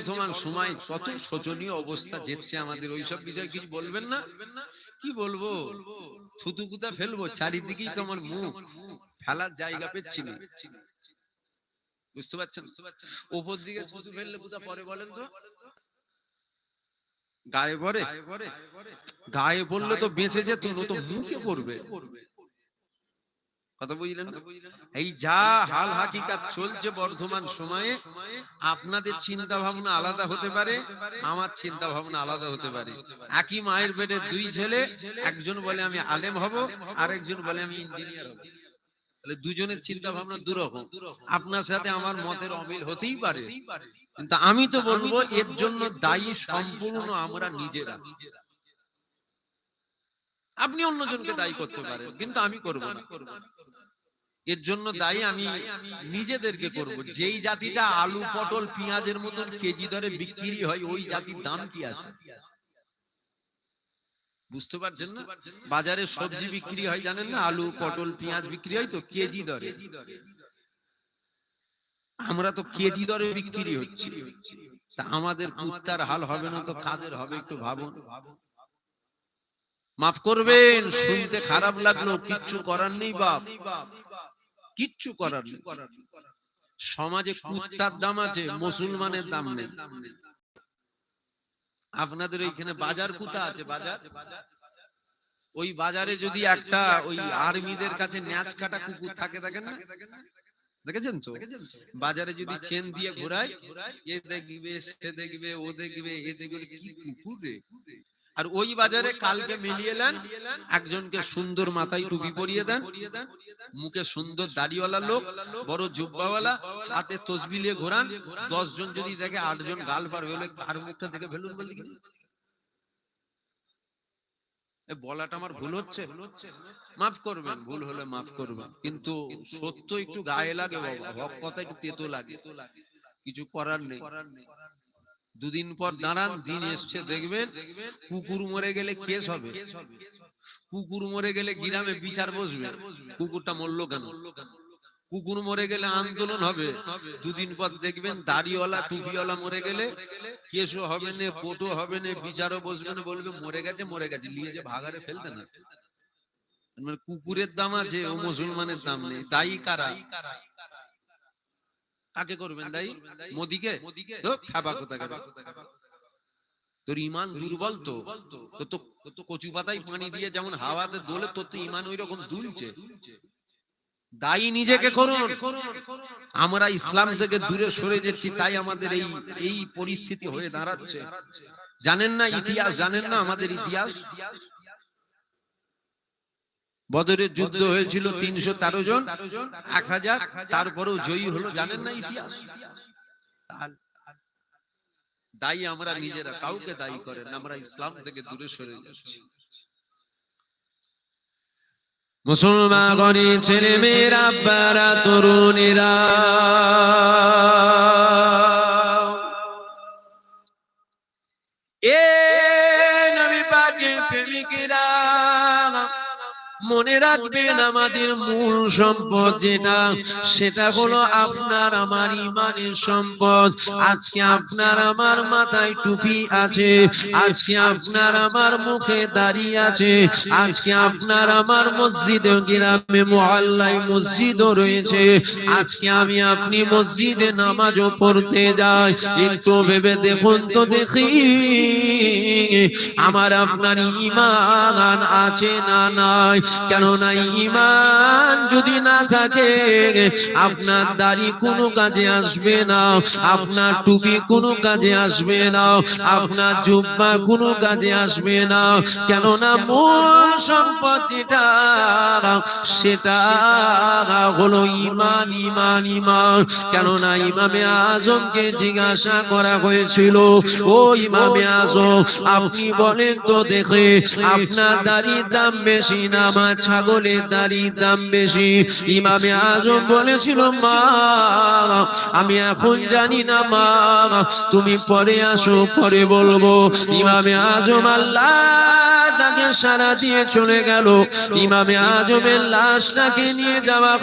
বর্তমান সময় কত শোচনীয় অবস্থা যেচ্ছে আমাদের, ওইসব বিষয় কিছু বলবেন না? কি বলবো, থুতুকুতা ফেলবো, চারিদিকেই তোমার মুখ, ফেলার জায়গা পেচ্ছি না। বুঝতে পারছেন? ওপর দিকে থুতু ফেললে কোথা পরে বলেন তো? গায়ে পড়ে? গায়ে পড়লে তো বেঁচে যেত, তো মুখে পড়বে। কথা বুঝলেন না? এই যা হাল হাকিকাত চলছে বর্তমান সময়ে, আপনাদের চিন্তা ভাবনা আলাদা হতে পারে, আমার চিন্তা ভাবনা আলাদা হতে পারে। একই মায়ের পেটে দুই ছেলে, একজন বলে আমি আলেম হব, আরেকজন বলে আমি ইঞ্জিনিয়ার হব। তাহলে দুজনের চিন্তা ভাবনা দুরকম। আপনার সাথে আমার মতের অমিল হতেই পারে, কিন্তু আমি তো বলবো এর জন্য দায়ী সম্পূর্ণ আমরা নিজেরা। আপনি অন্যজনকে দায়ী করতে পারেন, কিন্তু আমি করব না। এর জন্য দায়ী আমি নিজেদেরকে করব। যেই জাতিটা আলু পটল পেঁয়াজের মতন কেজি দরে বিক্রি হয়, ওই জাতির দাম কি আছে? বুঝতে পারছেন না? বাজারে সবজি বিক্রি হয় জানেন না, আলু পটল পেঁয়াজ বিক্রি হয় তো কেজি দরে। আমরা তো কেজি দরে বিক্রি হচ্ছে। তা আমাদের কুত্তার হাল হবে না তো কাদের হবে? একটু ভাবুন। মাফ করবেন, শুনতে খারাপ লাগলো, কিচ্ছু করার নেই বাপ, কিচ্ছু করার নেই। সমাজে কুত্তার দাম আছে, মুসলমানের দাম নেই। আপনাদের ওইখানে বাজার কুতা আছে, বাজার, ওই বাজারে যদি একটা ওই আর্মিদের কাছে ন্যাচ কাটা কুকুর থাকে, দেখেন না? দেখেছেন তো? বাজারে যদি চেন দিয়ে ঘোরায়, এ দেখবে সে দেখবে ও দেখবে এ দেখবে, কি কুকুর রে। আর ওই বাজারে কালকে মিলিয়ে নেন, একজনকে সুন্দর মাথায় টুপি পরিয়ে দেন, মুখে সুন্দর দাড়িওয়ালা লোক, বড় জুব্বাওয়ালা, হাতে তসবিহ নিয়ে ঘোরান, 10 জন যদি দেখে 8 জন গাল পার হলে কার মুখটা দেখে ফেলুন বলতে কি? বলাটা আমার ভুল হচ্ছে? মাফ করবেন, ভুল হলে মাফ করবেন, কিন্তু সত্য একটু গায়ে লাগে বাবা, হক কথা একটু তেতো লাগে, কিছু করার নেই। দুদিন পর দাঁড়ান, দিন এসছে দেখবেন কুকুর মরে গেলে কেস হবে, কুকুর মরে গেলে গ্রামে বিচার বসবে, কুকুরটা মরলো কেন। কুকুর মরে গেলে আন্দোলন হবে, দুদিন পর দেখবেন দাড়িওয়ালা টুপিওয়ালা মরে গেলে কেসও হবে না, কোর্টও হবে না, বিচারও বসবে না, বলবে মরে গেছে মরে গেছে, নিয়ে যে ভাগারে ফেলতে না। মানে কুকুরের দাম আছে, ও মুসলমানের দাম নেই। দায়ী কারা? কাকে করবেন দায়ী? মোদিকে? তো খাবা কোথাকার, তোর ইমান দুর্বল তো, তো কচু পাতায় পানি দিয়ে যেমন হাওয়াতে দোলে, তোর তো ইমান ওই রকম দুলছে। দায়ী নিজেকে করুন। আমরা ইসলাম থেকে দূরে সরে যাচ্ছি, তাই আমাদের এই পরিস্থিতি হয়ে দাঁড়াচ্ছে। জানেন না ইতিহাস? জানেন না আমাদের ইতিহাস? বদরের যুদ্ধ হয়েছিল 313 জন, 1000, তারপরেও জয়ী হলো। জানেন না ইতিহাস? দায়ী আমরা নিজেরা, কাউকে দায়ী করেন, আমরা ইসলাম থেকে দূরে সরে যাচ্ছি। মুসলমানগণের ছেলে মেয়েরা, আব্বারা, তরুণেরা, এ নবী পাকের প্রেমিকেরা, মনে রাখবেন আমাদের মূল সম্পদ যেটা, সেটা হলো আপনার আমার ইমানের সম্পদ। আজকে আপনার আমার মাথায় টুপি আছে, আজকে আপনার আমার মুখে দাড়ি আছে, আজকে আপনার আমার মসজিদে গ্রামে মহল্লায় মসজিদও রয়েছে, আজকে আমি আপনি মসজিদে নামাজও পড়তে যাই। একটু ভেবে দেখুন তো দেখি, আমার আপনার ঈমান আছে না নাই? কেননা ঈমান যদি না থাকে, আপনার দাড়ি কোনো কাজে আসবে না, আপনার টুপি কোনো কাজে আসবে না, আপনার জুব্বা কোনো কাজে আসবে না। কেননা মূল সম্পদ যেটা, সেটা হলো ঈমান, ঈমান, ঈমান। কেননা ইমামে আজমকে জিজ্ঞাসা করা হয়েছিল, ও ইমামে আজম, আপনি বলেন তো দেখে, আপনার দাড়ির দাম বেশি না মা ছাগলের দাড়ির দাম বেশি। ইমামে আজম বলেছিল, মা আমি এখন জানি না মা, তুমি পরে আসো, পরে বলবো। ইমামে আজম আল্লাহ তাকে সারা দিয়ে চলে গেল। ইমামে আজমের লাশটাকে নিয়ে যাওয়া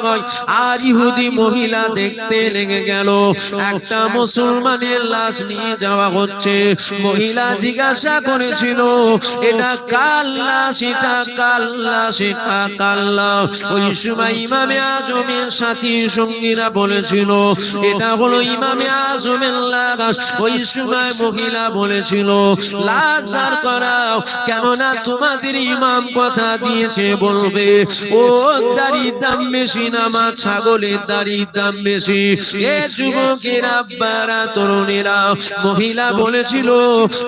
হয়, আর ইহুদি মহিলা দেখতে লেগে গেল। একটা মুসলমানের লাশ নিয়ে যাওয়া হচ্ছে। মহিলা জিজ্ঞাসা করেছিল, এটা কার লাশ, এটা কার লাশ, এটা কার লাশ? ওই সময় ইমামে আজমের সাথী সঙ্গীরা বলেছিল, এটা হলো ইমামে আজমের লাশ। ওই সময় মহিলা বলেছিল, লাশ দাঁড় করাও, কেননা তোমাদের ইমাম কথা দিয়েছে বলবে। ও দাড়ির দাম বেশি না মা ছাগলের দাড়ির দাম বেশি? এ যুবকেরা, আব্বারা, তরুণেরা, মহিলা বলেছিল,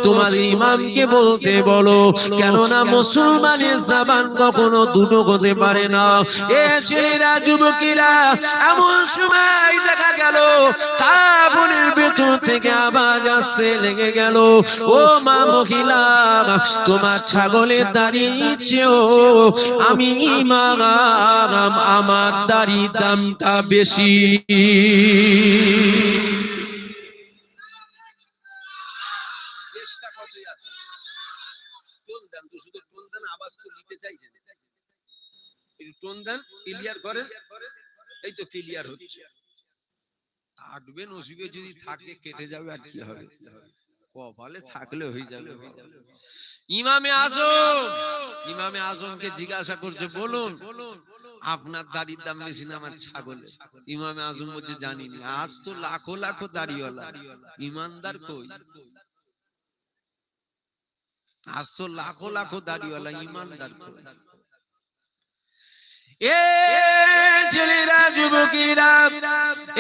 তোমাদের ইমামকে বলতে বলো, কেননা মুসলমানের জবান কখনো দুটো হতে পারে না। এ ছেলেরা, যুবকেরা, এমন সময় দেখা গেল কাবুলের ভেতর থেকে আওয়াজ আসতে লেগে গেল, ও মা মহিলা, তোমার ছাগলের দাড়ির চেয়েও আমি ইমাম, আমার দাড়ির দামটা বেশি। এই তো ক্লিয়ার হচ্ছে। কাটবে নসিবে যদি থাকে কেটে যাবে, আর কি হবে, কপালে থাকলে হয়ে যাবে। ইমামে আজম, ইমামে আজমকে জিজ্ঞাসা করছে, বলুন আপনার দাড়ির দাম বেশি না আমার ছাগলের? ইমামে আজম বলছে, জানিনি। আজ তো লাখো লাখো দাড়িওয়ালা, ইমানদার কই? আজ তো লাখো লাখো দাড়িওয়ালা, ইমানদার কই? এ ছেলেরা, যুবকেরা,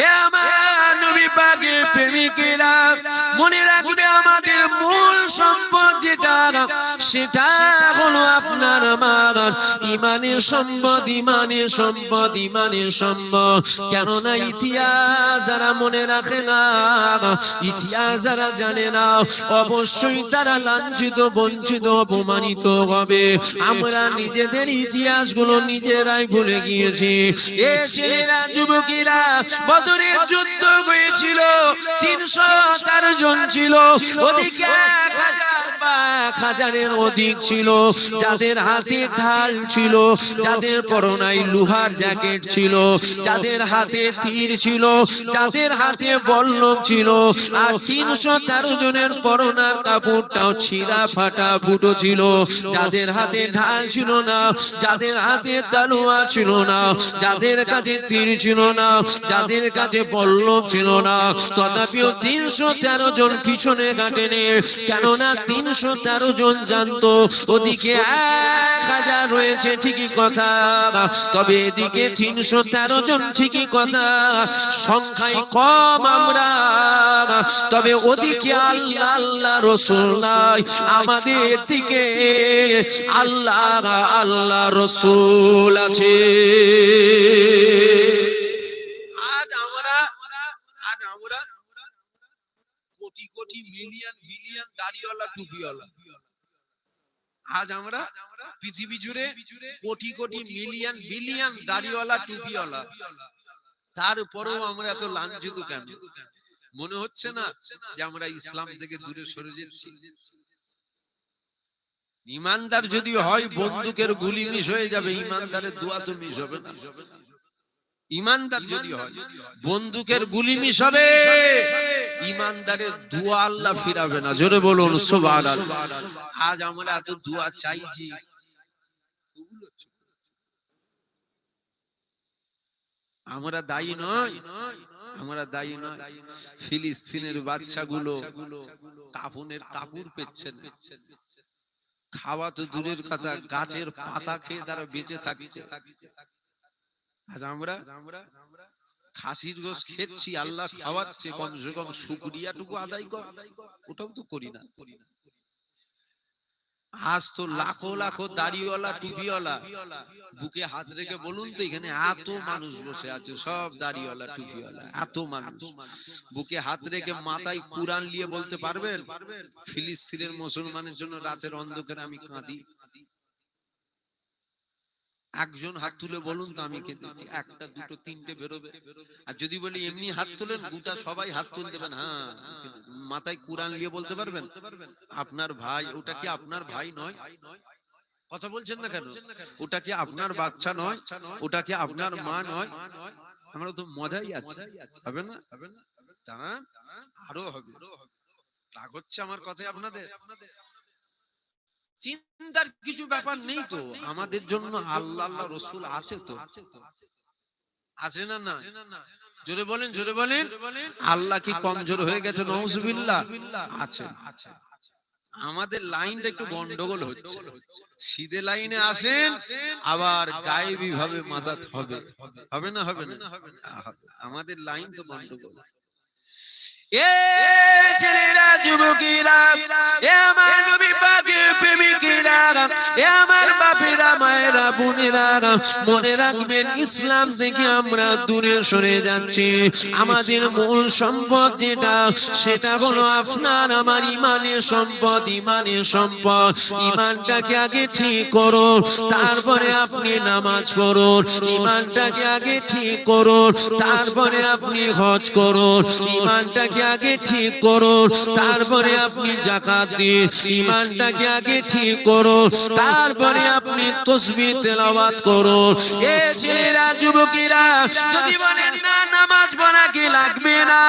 এ আমার নবী পাকের প্রেমিকেরা, মনে রাখবে আমাদের মূল সম্পদ যেটা, সেটা হলো আপনার আমার ইমানের সম্পদ, ইমানের সম্পদ, ইমানের সম্পদ। কেননা ইতিহাস যারা মনে রাখে না, ইতিহাস যারা জানে না, অবশ্যই তারা লাঞ্ছিত, বঞ্চিত, অপমানিত হবে। আমরা নিজেদের ইতিহাসগুলো নিজেরাই ভুলে গিয়েছি। এ ছেলেরা, যুবকেরা, বদরের যুদ্ধ হয়েছিল, 313 জন ছিল, ওদিকে 1000-এর অধিক ছিল, যাদের হাতে ঢাল ছিল, যাদের পরনায় লোহার জ্যাকেট ছিল, যাদের হাতে তীর ছিল, যাদের হাতে বল্লম ছিল। আর 313 জনের পরনার কাপড়টাও ছিঁড়া ফাটা ফুটো ছিল। যাদের হাতে ঢাল ছিল না, যাদের হাতে তলোয়ার ছিল না, যাদের কাছে তীর ছিল না, যাদের কাছে বল্লম ছিল না, তথাপিও 313 জন পিছনে কাটেনি। কেননা 313 জন জানতো ওদিকে 1000 রয়েছে, ঠিকই কথা, তবে এদিকে 313 জন, ঠিকই কথা, সংখ্যায় কম আমরা, তবে ওদিকে আল্লাহ আল্লাহ রসুল নাই, আমাদের দিকে আল্লাহ আল্লাহ রসুল আছে। আজ আমরা কোটি কোটি মিলিয়ন বিলিয়ন দাড়িওয়ালা টুপিওয়ালা, আজ আমরা পৃথিবী জুড়ে কোটি কোটি মিলিয়ন বিলিয়ন দাড়িওয়ালা টুপিওয়ালা, তারপরেও আমরা এত লাঞ্ছিত কেন? মনে হচ্ছে না যে আমরা ইসলাম থেকে দূরে সরে যাচ্ছি? ইমানদার যদি হয়, বন্দুকের গুলি মিস হয়ে যাবে, ইমানদারের দোয়া তো মিস হবে না। ইমানদার যদি হয়, বন্দুকের গুলি মিস হবে, ইমানদারের দোয়া আল্লাহ ফিরাবে না। জোরে বলুন সুবহানাল্লাহ। আজ আমরা এত দোয়া চাইছি, আমরা দায়ী নয়, আমরা দায়ী নয়। ফিলিস্তিনের বাচ্চাগুলো কাফনের কাপড় পেচ্ছে না, খাওয়া তো দূরের কথা, গাছের পাতা খেয়ে তারা বেঁচে থাকছে। আজ আমরা খাসির গোশত খেচ্ছি, আল্লাহ খাওয়াচ্ছে, কমসে কম শুকরিয়াটুকু আদায় কর, ওটাও তো করি না। আজ তো লাখো লাখো দাড়িওয়ালা টুপিওয়ালা, বুকে হাত রেখে বলুন তো, এখানে এত মানুষ বসে আছে, সব দাড়িওয়ালা টুপিওয়ালা, এত মানুষ বুকে হাত রেখে মাথায় কুরআন নিয়ে বলতে পারবেন, ফিলিস্তিনের মুসলমানের জন্য রাতের অন্ধকারে আমি কাঁদি? একজন হাত তুলে বলুন তো আমি কেঁদেছি, একটা দুটো তিনটে বেরোবে। আর যদি বলি এমনি হাত তুলেন, গোটা সবাই হাত তুলে দেবেন, হ্যাঁ মাথায় কুরআন নিয়ে বলতে পারবেন আপনার ভাই, ওটা কি আপনার ভাই নয়? কথা বলছেন না কেন? ওটা কি আপনার বাচ্চা নয়? ওটা কি আপনার মা নয়? আমরা তো মজাই আছে, হবে না? তারা আরো হবে। রাগ হচ্ছে আমার কথায় আপনাদের? চিন্তার কিছু ব্যাপার নেই তো, আমাদের জন্য আল্লাহ আল্লাহ রসুল আছে তো, আছে না? না জোরে বলেন, জোরে বলেন। আল্লাহ কি কমজোর হয়ে গেছে? নাউজুবিল্লাহ। আছে। আমাদের লাইনটা একটু গন্ডগোল হচ্ছে, সিধে লাইনে আসেন, আবার গায়েবী ভাবে মাদাত হবে, হবে না? হবে না? আমাদের লাইন তো গন্ডগোল। এ ছেলেরা, যুবকেরা, এ আমার নবী পাকের প্রেমিকেরা, এ আমার বাপেরা, মায়েরা, বোনেরা, মনে রাখবেন ইসলাম থেকে আমরা দূরে সরে যাচ্ছি। আমাদের মূল সম্পদ যেটা, সেটা হলো আপনার আমার ইমানের সম্পদ। ইমানের সম্পদ, ইমানটাকে আগে ঠিক করুন, তারপরে আপনি নামাজ পড়ুন। ইমানটাকে আগে ঠিক করুন, তারপরে আপনি হজ করুন। ইমানটাকে আগে ঠিক করুন, তারপরে আপনি যাকাত দিন। ইমানটাকে আগে ঠিক করুন, তারপরে আপনি তাসবিহ তেলাওয়াত করুন। এ ছেলেরা, যুবকেরা, যদি বলেন না নামাজ পড়া কি লাগবে না,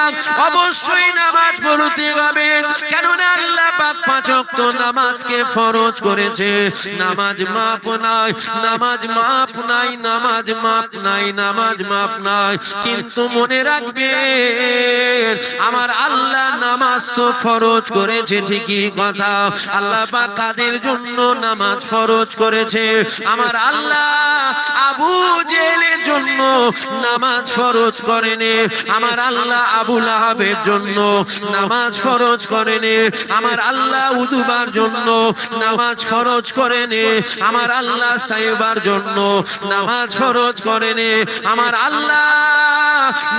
অবশ্যই নামাজ পড়তে হবে। কেননা আল্লাহ পাক 5 ওয়াক্ত নামাজকে ফরজ করেছে। নামাজ মাপ নাই, নামাজ মাপ নাই, নামাজ মাপ নাই, নামাজ মাপ নাই। কিন্তু মনে রাখবেন আমার আল্লাহ নামাজ তো ফরজ করেছে, ঠিকই কথা। আল্লাহ পাক কাদের জন্য নামাজ ফরজ করেছে? আমার আল্লাহ আবু জেহেলের জন্য নামাজ ফরজ করেনি। আমার আল্লাহ আবু লাহাবের জন্য নামাজ ফরজ করেনি। আমার আল্লাহ উদবার জন্য নামাজ ফরজ করেনি। আমার আল্লাহ সাইবার জন্য নামাজ ফরজ করেনি। আমার আল্লাহ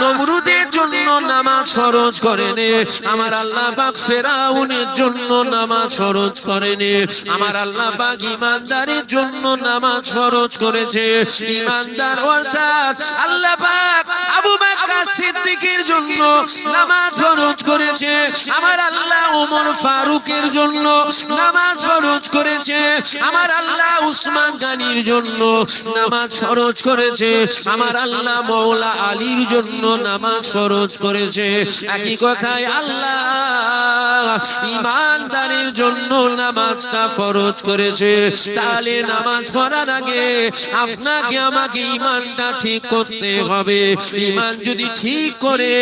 নমরুদের জন্য নামাজ ফরজ করেনি। আমার আল্লাহ পাক ফেরাউনের জন্য নামাজ ফরজ করেনি। আমার আল্লাহ পাক ঈমানদারের জন্য নামাজ ফরজ করেছে। ঈমানদার অর্থাৎ আল্লাহ পাক আবু বকর সিদ্দিকের জন্য নামাজ ফরজ করেছে। আমার আল্লাহ ওমর ফারুকের জন্য নামাজ ফরজ করেছে। আমার আল্লাহ উসমান গনির জন্য নামাজ ফরজ করেছে। আমার আল্লাহ মাওলা আলীর জন্য নামাজ ফরজ করেছে। একই কথায় আল্লাহ ঈমানদারের জন্য নামাজটা ফরজ করেছে। তাহলে নামাজ পড়ার আগে আপনাকে আমাকে ঈমানটা ঠিক করতে হবে। ঈমান যদি ঠিক করে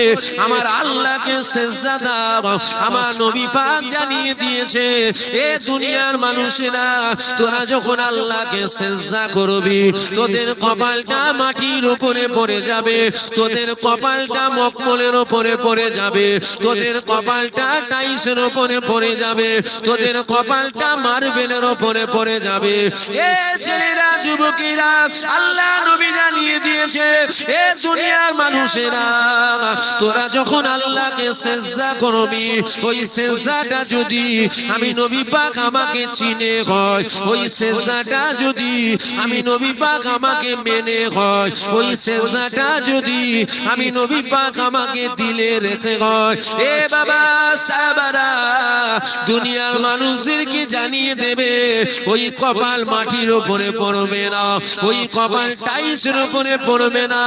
আমার আল্লাহকে সিজদা দাও, আমার নবী পাক জানিয়ে দিয়েছে, এ দুনিয়ার মানুষেরা তোরা যখন আল্লাহকে সিজদা করবি, তোদের কপালটা মাটির উপরে পড়ে যাবে, তোদের কপালটা মখমলের উপরে পড়ে যাবে, তোদের কপালটা টাইসের উপরে পড়ে যাবে, তোদের কপালটা মার্বেলের উপরে পড়ে যাবে। এ ছেলেরা, যুবকেরা, আল্লাহ নবী জানিয়ে দিয়েছে, এ দুনিয়ার মানুষেরা তোরা যখন আল্লাহকে সিজদা করবি, ওই সিজদাটা যদি আমি নবী পাক আমাকে চিনে হয়, ওই সিজদাটা যদি আমি নবী পাক আমাকে মেনে হয়, ওই সিজদাটা যদি আমি নবী পাক আমাকে দিলে রেখে হয়, এ বাবা সাহাবারা দুনিয়ার মানুষদেরকে জানিয়ে দেবে, ওই কপাল মাটির উপরে পড়বে না, ওই কপাল টাইসের উপরে পড়বে না,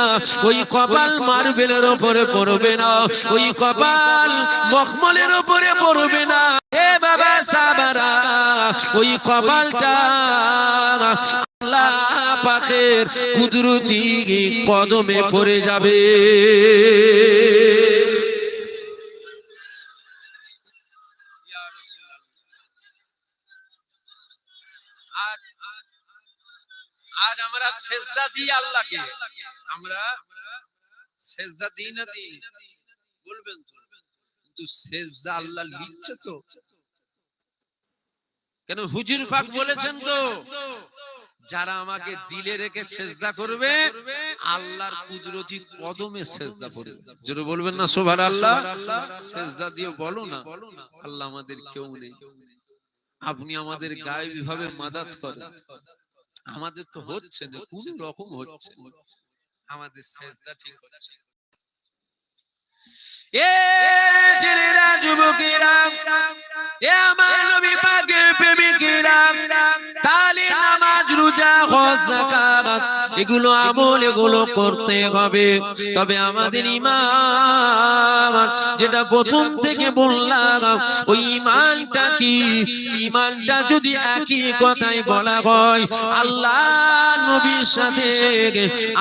ওই কপাল মার্বেলের উপরে পড়বে না, ওই কপাল মখমলের উপরে পড়বে না। এ বাবা সাহাবারা ওই কপালটা আল্লাহ পাকের কুদরতি কদমে পড়ে যাবে। আজ আমরা সিজদা দিই আল্লাহকে, আমরা সিজদা দিই না দিই বলবেন তো, কিন্তু সিজদা আল্লাহ লিখছে তো। কেন হুজুর পাক বলেছেন তো, যারা আমাকে দিলে রেখে সিজদা করবে আল্লাহর কুদরতি কদমে সিজদা করবে। জোরে বলবেন না সুবহানাল্লাহ। সিজদা দিয়ে বলো না আল্লাহ আমাদের কেউ নেই, আপনি আমাদের গায়েবী ভাবে মাদাত করেন। আমাদের তো হচ্ছে না, কোন রকম হচ্ছে, আমাদের সেজদা ঠিক হচ্ছে। এ ছেলেরা, যুবকেরা, এ আমার নবী পাকের প্রেমিকেরা, তাহলে নামাজ, রোজা, হজ, যাকাত এগুলো আমল, এগুলো করতে হবে। তবে আমাদের ঈমান, যেটা প্রথম থেকে বললাম, ওই ঈমানটা কি? ঈমানটা যদি একই কথায় বলা হয়, আল্লাহ নবীর সাথে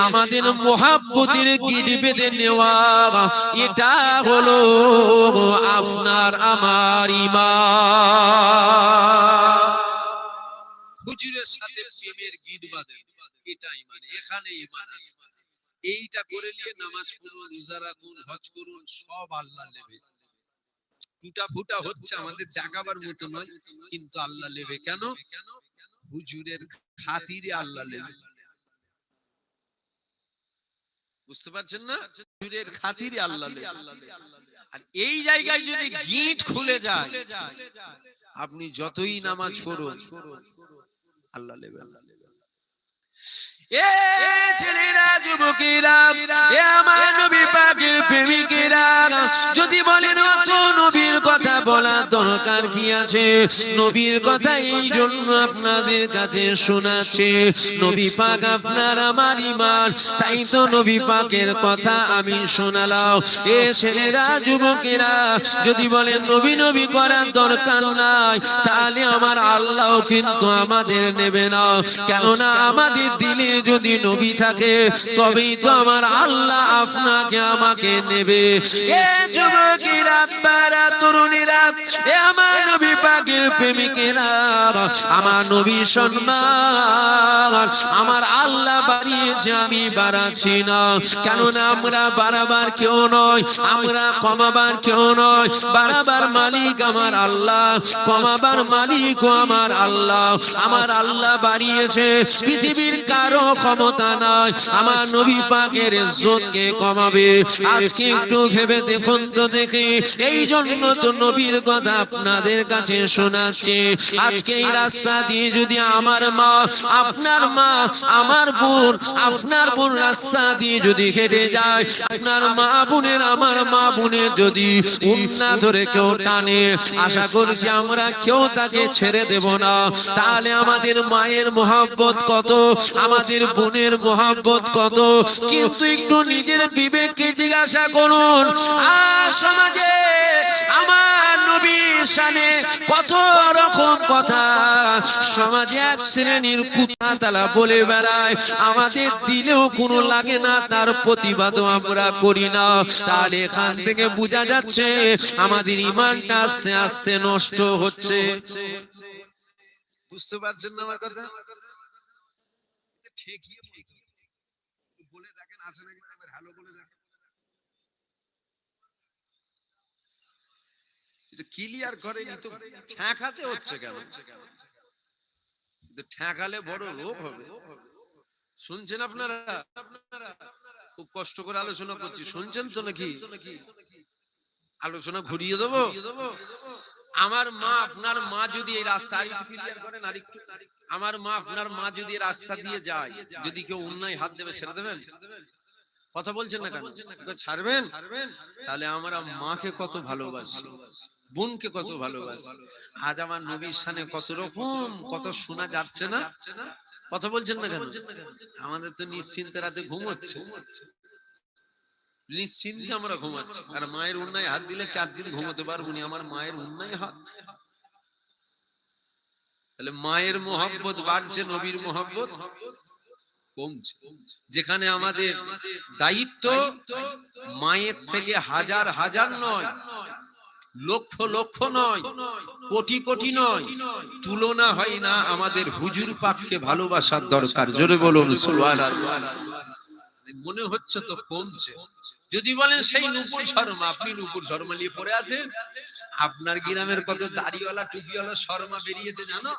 আমাদের মুহাব্বতের গিট বেঁধে নেওয়া, এটা হলো আপনার আমার ঈমান। হুজুরের সাথে প্রেমের গিট বাঁধেন, এটা ঈমান, এখানে ঈমান আছে। এইটা করে নিয়ে নামাজ পড়ুন, রোজা রাখুন, হজ করুন, সব আল্লাহ নেবে। টুটা ফুটা হচ্ছে, আমাদের জাগাবার মতো নয়, কিন্তু আল্লাহ নেবে। কেন? হুজুরের খাতিরে আল্লাহ নেবে। বুঝতে পারছেন না? হুজুরের খাতিরে আল্লাহ নেবে। আর এই জায়গায় যদি গিট খুলে যায়, আপনি যতই নামাজ পড়ুন, আল্লাহ নেবে। এ ছেলেরা, যুবকেরা, এ আমার নবী পাকের প্রেমিকেরা, যদি বলেন অত নবীর কথা বলার দরকার কি আছে? নবীর কথা এই জন্য আপনাদের কাছে শোনাচ্ছে, নবী পাক আপনার আমার ঈমান, তাই তো নবী পাকের কথা আমি শোনালাম। এ ছেলেরা, যুবকেরা, যদি বলেন নবী নবী করার দরকার নাই, তাহলে আমার আল্লাহ কিন্তু আমাদের নেবে না। কেননা আমাদের দিলে যদি নবী থাকে, তবেই তো আমার আল্লাহ আপনাকে আমাকে নেবে। এ যুবকেরা, বারা, তরুণীরা, এ আমার নবী পাকের প্রেমিকেরা, আমার নবী সম্মান আমার আল্লাহ বাড়িয়েছে, আমি বাড়াচ্ছি না। কেননা আমরা বাড়াবার কেউ নয়, আমরা কমাবার কেউ নয়। বাড়াবার মালিক আমার আল্লাহ, কমাবার মালিকও আমার আল্লাহ। আমার আল্লাহ বাড়িয়েছে, পৃথিবীর কারো ক্ষমতা নাই আমার নবী পাকের ইজ্জতকে কমাবে। আজকে একটু ভেবে দেখুন তো দেখি, এই জন্য তো নবীর কথা আপনাদের কাছে শোনাচ্ছি। আজকে এই রাস্তা দিয়ে যদি আমার মা, আপনার মা, আমার বোন, আপনার বোন রাস্তা দিয়ে যদি হেঁটে যায়, আপনার মা বোনের, আমার মা বোনের যদি উন্না ধরে কেউ টানে, আশা করছি আমরা কেউ তাকে ছেড়ে দেব না। তাহলে আমাদের মায়ের মহব্বত কত, আমাদের বোনের মহব্বত কত। কিন্তু একটু নিজের বিবেককে জিজ্ঞাসা করুন, সমাজে আমার নবীর শানে কত রকম কথা সমাজে এক শ্রেণীর কুত্তালা বলে বেড়ায়, আমাদের দিলেও কোনো লাগে না, তার প্রতিবাদও আমরা করি না। তাহলে এখান থেকে বোঝা যাচ্ছে আমাদের ঈমানটা আস্তে আস্তে নষ্ট হচ্ছে। বুঝতে পারছেন না আমার কথা? ঠিকই বলে দেখেন, আসে নাকি ভালো বলে দেখেন, এটা ক্লিয়ার করেনি তো ঠেকাতে হচ্ছে কেন? ঠেকালে বড় রোগ হবে। শুনছেন আপনারা? খুব কষ্ট করে আলোচনা করছি, শুনছেন তো নাকি? আলোচনা ঘুরিয়ে দেবো। আমার মা, আপনার মা যদি এই রাস্তা, আমার মা, আপনার মা যদি রাস্তা দিয়ে যায়, যদি কেউ অন্যায় হাত দেবে, ছেড়ে দেবেন? কথা বলছেন না কেন? ছাড়বেন? তাহলে আমরা মাকে কত ভালোবাসি, বোনকে কত ভালোবাসি। আজ আমার নবীর শানে কত রকম কত শোনা যাচ্ছে না? কথা বলছেন না কেন? আমাদের তো নিশ্চিন্তে রাতে ঘুম হচ্ছে, নিশ্চিন্তে আমরা ঘুমাচ্ছি। আর মায়ের অন্যায় হাত দিলে 4 দিন ঘুমোতে পারবো না, আমার মায়ের অন্যায় হাত। তাহলে মায়ের মহব্বত বাড়ছে, নবীর মহব্বত কমছে। যেখানে আমাদের দায়িত্ব মায়ের থেকে হাজার হাজার নয়, লক্ষ লক্ষ নয়, কোটি কোটি নয়, তুলনা হয় না আমাদের হুজুর পাককে ভালোবাসার দরকার। জোরে বলুন সুবহানাল্লাহ। মনে হচ্ছে তো কমছে। যদি বলেন সেই নূপুর শর্মা, আপনি নূপুর শর্মা নিয়ে পড়ে আছেন, আপনার গ্রামের কত দাড়িওয়ালা টুপিওয়ালা শর্মা বেরিয়েছে জানো?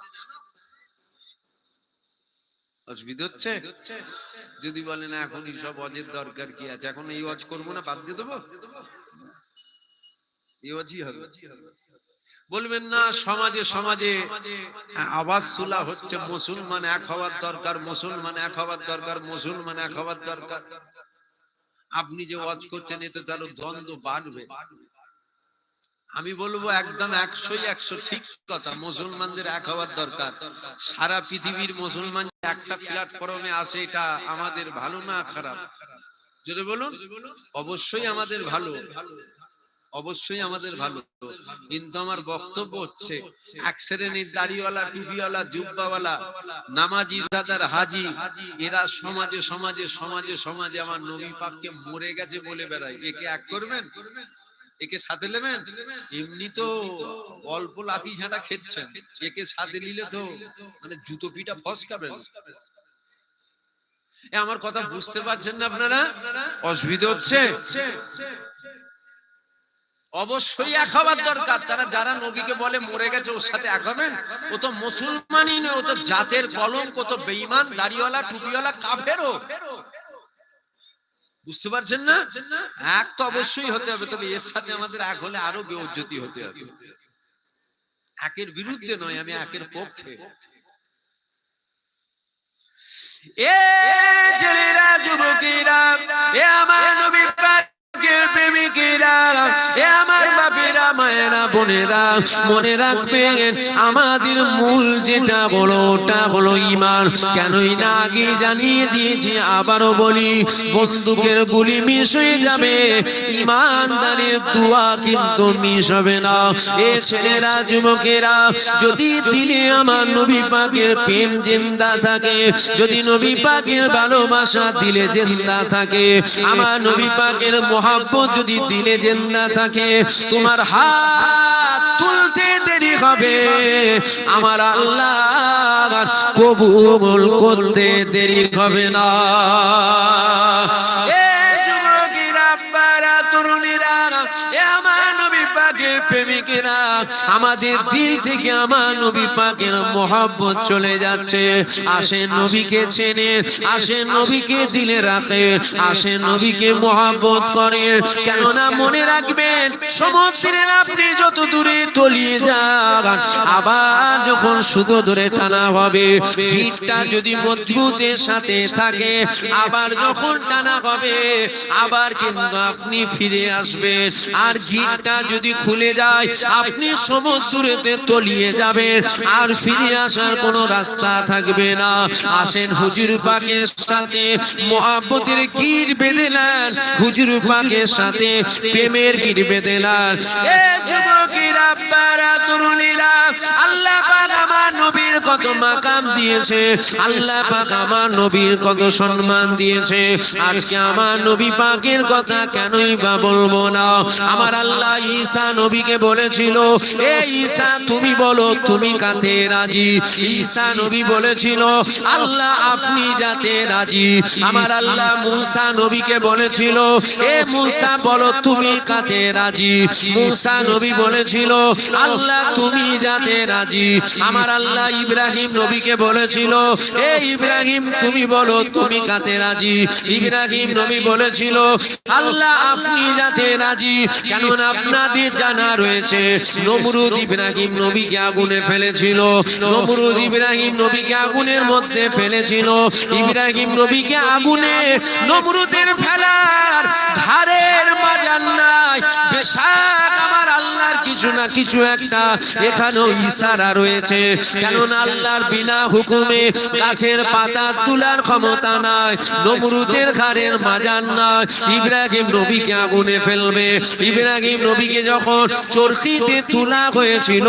অসুবিধা হচ্ছে? যদি বলেন এখন এইসব অজের দরকার কি আছে, এখন এই ওয়াজ করবো না, বাদ দিয়ে দেবো, এই ওয়াজই হবে। বলবেন না সমাজে সমাজে আওয়াজ তোলা হচ্ছে মুসলমান এক হওয়ার দরকার, মুসলমান এক হওয়ার দরকার, মুসলমান এক হওয়ার দরকার। আপনি যে ওয়াজ করছেন এতে তাহলে দ্বন্দ্ব বাড়বে। আমি বলবো একদম 100 ঠিক কথা, মুসলমানদের এক হওয়ার দরকার। সারা পৃথিবীর মুসলমান একটা প্ল্যাটফর্মে আসে, এটা আমাদের ভালো না খারাপ? যদি বলুন অবশ্যই আমাদের ভালো, অবশ্যই আমাদের ভালো। কিন্তু আমার বক্তব্য হচ্ছে এক শ্রেণীর দাড়িওয়ালা, টুপিওয়ালা, জুব্বাওয়ালা, নামাজি ব্রাদার, হাজি, এরা সমাজে সমাজে সমাজে সমাজে আমার নবী পাককে মরে গেছে বলে বেড়ায়। একে এক করবেন? একে সাথে নেবেন? এমনি তো অল্প লাথি ঝাঁটা খেচ্ছেন, একে সাথে নিলে তো মানে জুতো পিটা ফসকাবেন। আমার কথা বুঝতে পারছেন না আপনারা? অসুবিধা হচ্ছে? অবশ্যই এক হওয়ার দরকার। তারা যারা নবীকে বলে মরে গেছে ওর সাথে এক হবেন? ও তো মুসলমানই নয়, ও তো জাতের কলঙ্ক, ও তো বেঈমান, দাড়িওয়ালা, টুপিওয়ালা, কাফেরও। বুঝতে পারছেন না? এক তো অবশ্যই হতে হবে, তবে এর সাথে আমাদের এক হলে আরো বেইজ্জতি হতে হবে। একের বিরুদ্ধে নয়, আমি একের পক্ষে। এ ছেলেরা, যুবকেরা, এ আমার নবী পাকের প্রেমিকেরা, এ আমার বাপেরা, মায়েরা, বোনেরা, মনে রাখবেন আমাদের মূল যেটা হলো ওটা হলো ঈমান। কেনই না আগে জানিয়ে দিয়েছি, আবারও বলি, বন্দুকের গুলি মিস হয়ে যাবে, ঈমানদারের দোয়া কিন্তু মিস হবে না। এ ছেলেরা, যুবকেরা, যদি দিলে আমার নবী পাকের প্রেম জিন্দা থাকে, যদি নবী পাকের ভালোবাসা দিলে জিন্দা থাকে, আমার নবী পাকের মহব্বত যদি দিলে জিন্দা থাকে, তোমার হাত তুলতে দেরি হবে, আমার আল্লাহ কবুল করতে দেরি হবে না। এ যুবকেরা, বারা, তরুণীরা, এ আমার নবী পাকের প্রেমিকেরা, আমাদের দিল থেকে আমার নবী পাকের মহব্বত চলে যাচ্ছে। আসেন নবীকে চেনে, আসেন নবীকে দিলে রাখে, আসেন নবীকে মহব্বত করে। কেননা মনে রাখবেন, সমুদ্রের আপনি যত দূরে তলিয়ে যান, আবার যখন সুতো ধরে টানা হবে, গিঁটটা যদি মজবুতের সাথে থাকে, আবার যখন টানা হবে, আবার কিন্তু আপনি ফিরে আসবেন। আর গিঁটটা যদি খুলে যায়, আপনি সমুদ্রেতে তলিয়ে যাবেন, আর ফিরে আসার কোনো রাস্তা থাকবে না। আসেন হুজুর পাকের সাথে মহব্বতের গিঁট বেঁধে নেন, হুজুর পাকের সাথে প্রেমের গিঁট বেঁধে নেন। এ যুবকেরা, বারা, তরুণীরা, আল্লাহ পাক আমার নবীর কত মাকাম দিয়েছে, আল্লাহ পাক আমার নবীর কত সম্মান দিয়েছে। আজকে আমার নবী পাকের কথা কেনই বা বলবো না? আমার আল্লাহ ঈসা নবীকে বলেছিল, এ ঈসা তুমি বলো তুমি কাতে রাজি? ঈসা নবী বলেছিল, আল্লাহ আপনি যাতে রাজি। আমার আল্লাহ মূসা নবীকে বলেছিল, এ মূসা বলো তুমি কাতে রাজি? মূসা নবী বলেছিল, আল্লাহ তুমি যাতে রাজি। আমার আল্লাহ ইব্রাহিম নবীকে বলেছিল, এ ইব্রাহিম তুমি বলো তুমি কাতে রাজি? ইব্রাহিম নবী বলেছিল, আল্লাহ আপনি যাতে রাজি। কেননা আপনাদের জানা রয়েছে, নমরুদ ইব্রাহিম নবীকে আগুনে ফেলেছিল, নমরুদ ইব্রাহিম নবীকে আগুনের মধ্যে ফেলেছিল। ইব্রাহিম নবীকে আগুনে নমরুদের ফেলার ধারের মাজার নাই, বেশক আমার আল্লাহর কিছু না কিছু একটা এখানেও ইশারা রয়েছে। কেননা আল্লাহর বিনা হুকুমে গাছের পাতা তোলার ক্ষমতা নাই, নমরুদের ঘাড়ের মাজার নাই। ইব্রাহিম নবীকে আগুনে ফেলবে। ইব্রাহিম নবীকে যখন চরকিতে তোলা হয়েছিল,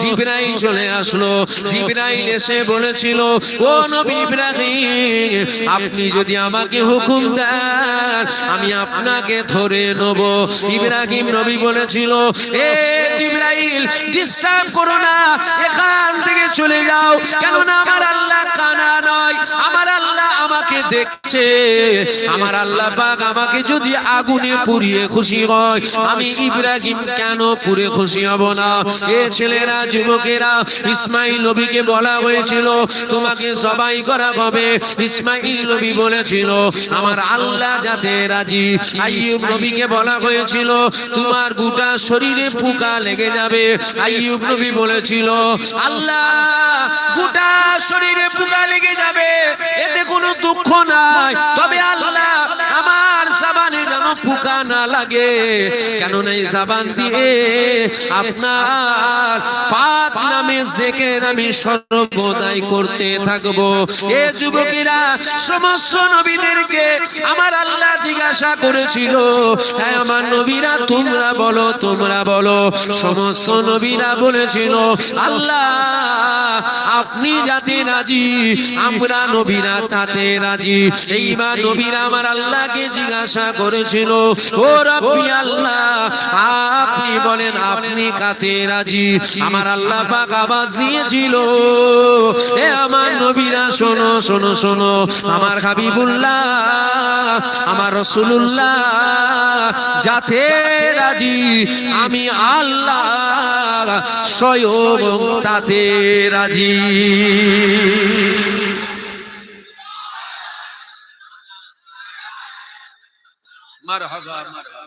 জিবরাইল চলে আসলো। জিবরাইল এসে বলেছিল, ও নবী ইব্রাহিম, আপনি যদি আমাকে হুকুম দেন আমি আপনাকে ধরে নেব। ইব্রাহিম নবী বলেছিল, এ জিবরাইল ডিস্টার্ব করো না, এখান থেকে চলে যাও। কেননা আমার আল্লাহ কানা নয়, আমার আল্লাহ আমাকে দেখছে, আমার আল্লাহ পাক আমাকে যদি আগুনে পুড়িয়ে খুশি হয়, আমি ইব্রাহিম কেন পুড়ে খুশি হব না? এ ছেলেরা, যুবকেরা, ইসমাইল নবীকে বলা হয়েছিল তোমাকে জবাই করা হবে। ইসমাইল নবী বলেছিল আমার আল্লাহ যাতে রাজি। আইয়ুব নবীকে বলা হয়েছিল তোমার গোটা শরীরে পোকা লেগে যাবে। আইয়ুব নবী বলেছিল আল্লাহ গোটা শরীরে পোকা লেগে যাবে, এতে কোনো দুঃখ নাই, তবে আল্লাহ আমার জবানে যেন পোকা না লাগে, কেননা এই জবান দিয়ে আপনার পাক নামে জিকির আমি সর্বদাই করতে থাকবো। এ যুবকেরা, সমস্ত নবীদেরকে আমার আল্লাহ জিজ্ঞাসা করেছিল হ্যাঁ আমার নবীরা তোমরা বলো, তোমরা বলো। সমস্ত নবীরা বলেছিল আল্লাহ আপনি যাতে রাজি, আমরা নবীরা তাতে রাজি। এইবার নবীরা আমার আল্লাহকে জিজ্ঞাসা করেছিল ও রব্বি আল্লাহ আপনি বলেন আপনি কাতে রাজি? আমার আল্লাহ পাক আওয়াজ দিয়েছিল এ আমার নবীরা শোনো শোনো শোনো, আমার হাবিবুল্লাহ আমার রাসূলুল্লাহ যাতে রাজি আমি আল্লাহ স্বয়ং তাতে রাজি। মারহাবা মারহাবা।